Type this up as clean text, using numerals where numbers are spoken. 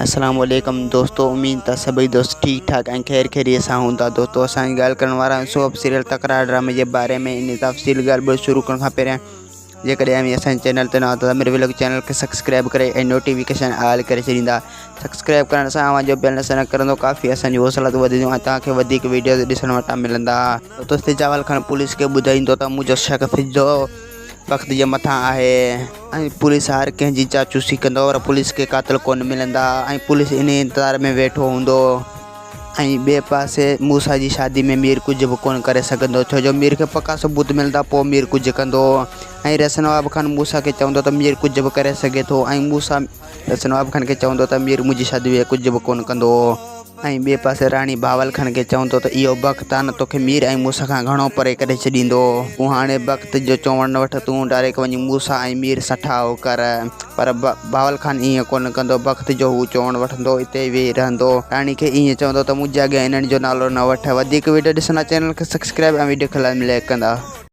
अस्सलाम वालेकुम दोस्तों, उम्मीद था सभी दोस्त ठीक ठाक ऐं खैर खैरियत सां हूंदा। दोस्तों असां ॻाल्हि करण वारा आहियूं सोप सीरियल तकरार ड्रामे जे बारे में। इन तफ़सील ॻाल्हि शुरू करण खां पहिरियां जेकॾहिं असांजे चैनल ते न आहियो त मेरे व्लॉग चैनल खे सब्सक्राइब करे ऐं नोटिफिकेशन ऑल करे छॾींदा। सब्सक्राइब करण सां आवाज़ बेल न करंदो काफ़ी असांजी हौसला वधंदी ऐं तव्हांखे वधीक वीडियो ॾिसण वटां मिलंदा। दोस्त जवाल खान पुलिस खे ॿुधाईंदो त मुंहिंजो शक फिजो वक्त जे मथां आहे ऐं पुलिस हर कंहिंजी चाचूसी कंदो पर पुलिस के कातिल कोन मिलंदा ऐं पुलिस इन इंतज़ार में वेठो हूंदो। ऐं ॿिए पासे मूसा जी शादी में मीर कुझु बि कोन करे सघंदो, छो जो मीर खे पका सबूत मिलंदा पोइ मीर कुझु कंदो। ऐं रसनवाब खान मूसा खे चवंदो त मीर कुझु बि करे सघे थो ऐं मूसा रसनवाब खान खे चवंदो त मीर मुंहिंजी शादी में कुझु बि कोन कंदो। ऐं ॿिए पासे राणी बावल खान खे चवंदो त इहो वक़्तु आहे न तोखे मीर ऐं मूसा खां घणो परे करे छॾींदो। तूं हाणे वक़्त जो चवणु न वठ, तूं डायरेक्ट वञी मूसा ऐं मीर सठाओ कर। पर बावल खान ईअं कोन कंदो, वक़्त जो हू चवणु वठंदो हिते वेही रहंदो। राणी खे ईअं चवंदो त मुंहिंजे अॻियां इन्हनि जो नालो न वठ। वधीक वीडियो ॾिसंदा चैनल खे सब्सक्राइब ऐं वीडियो खे लाइक कंदा।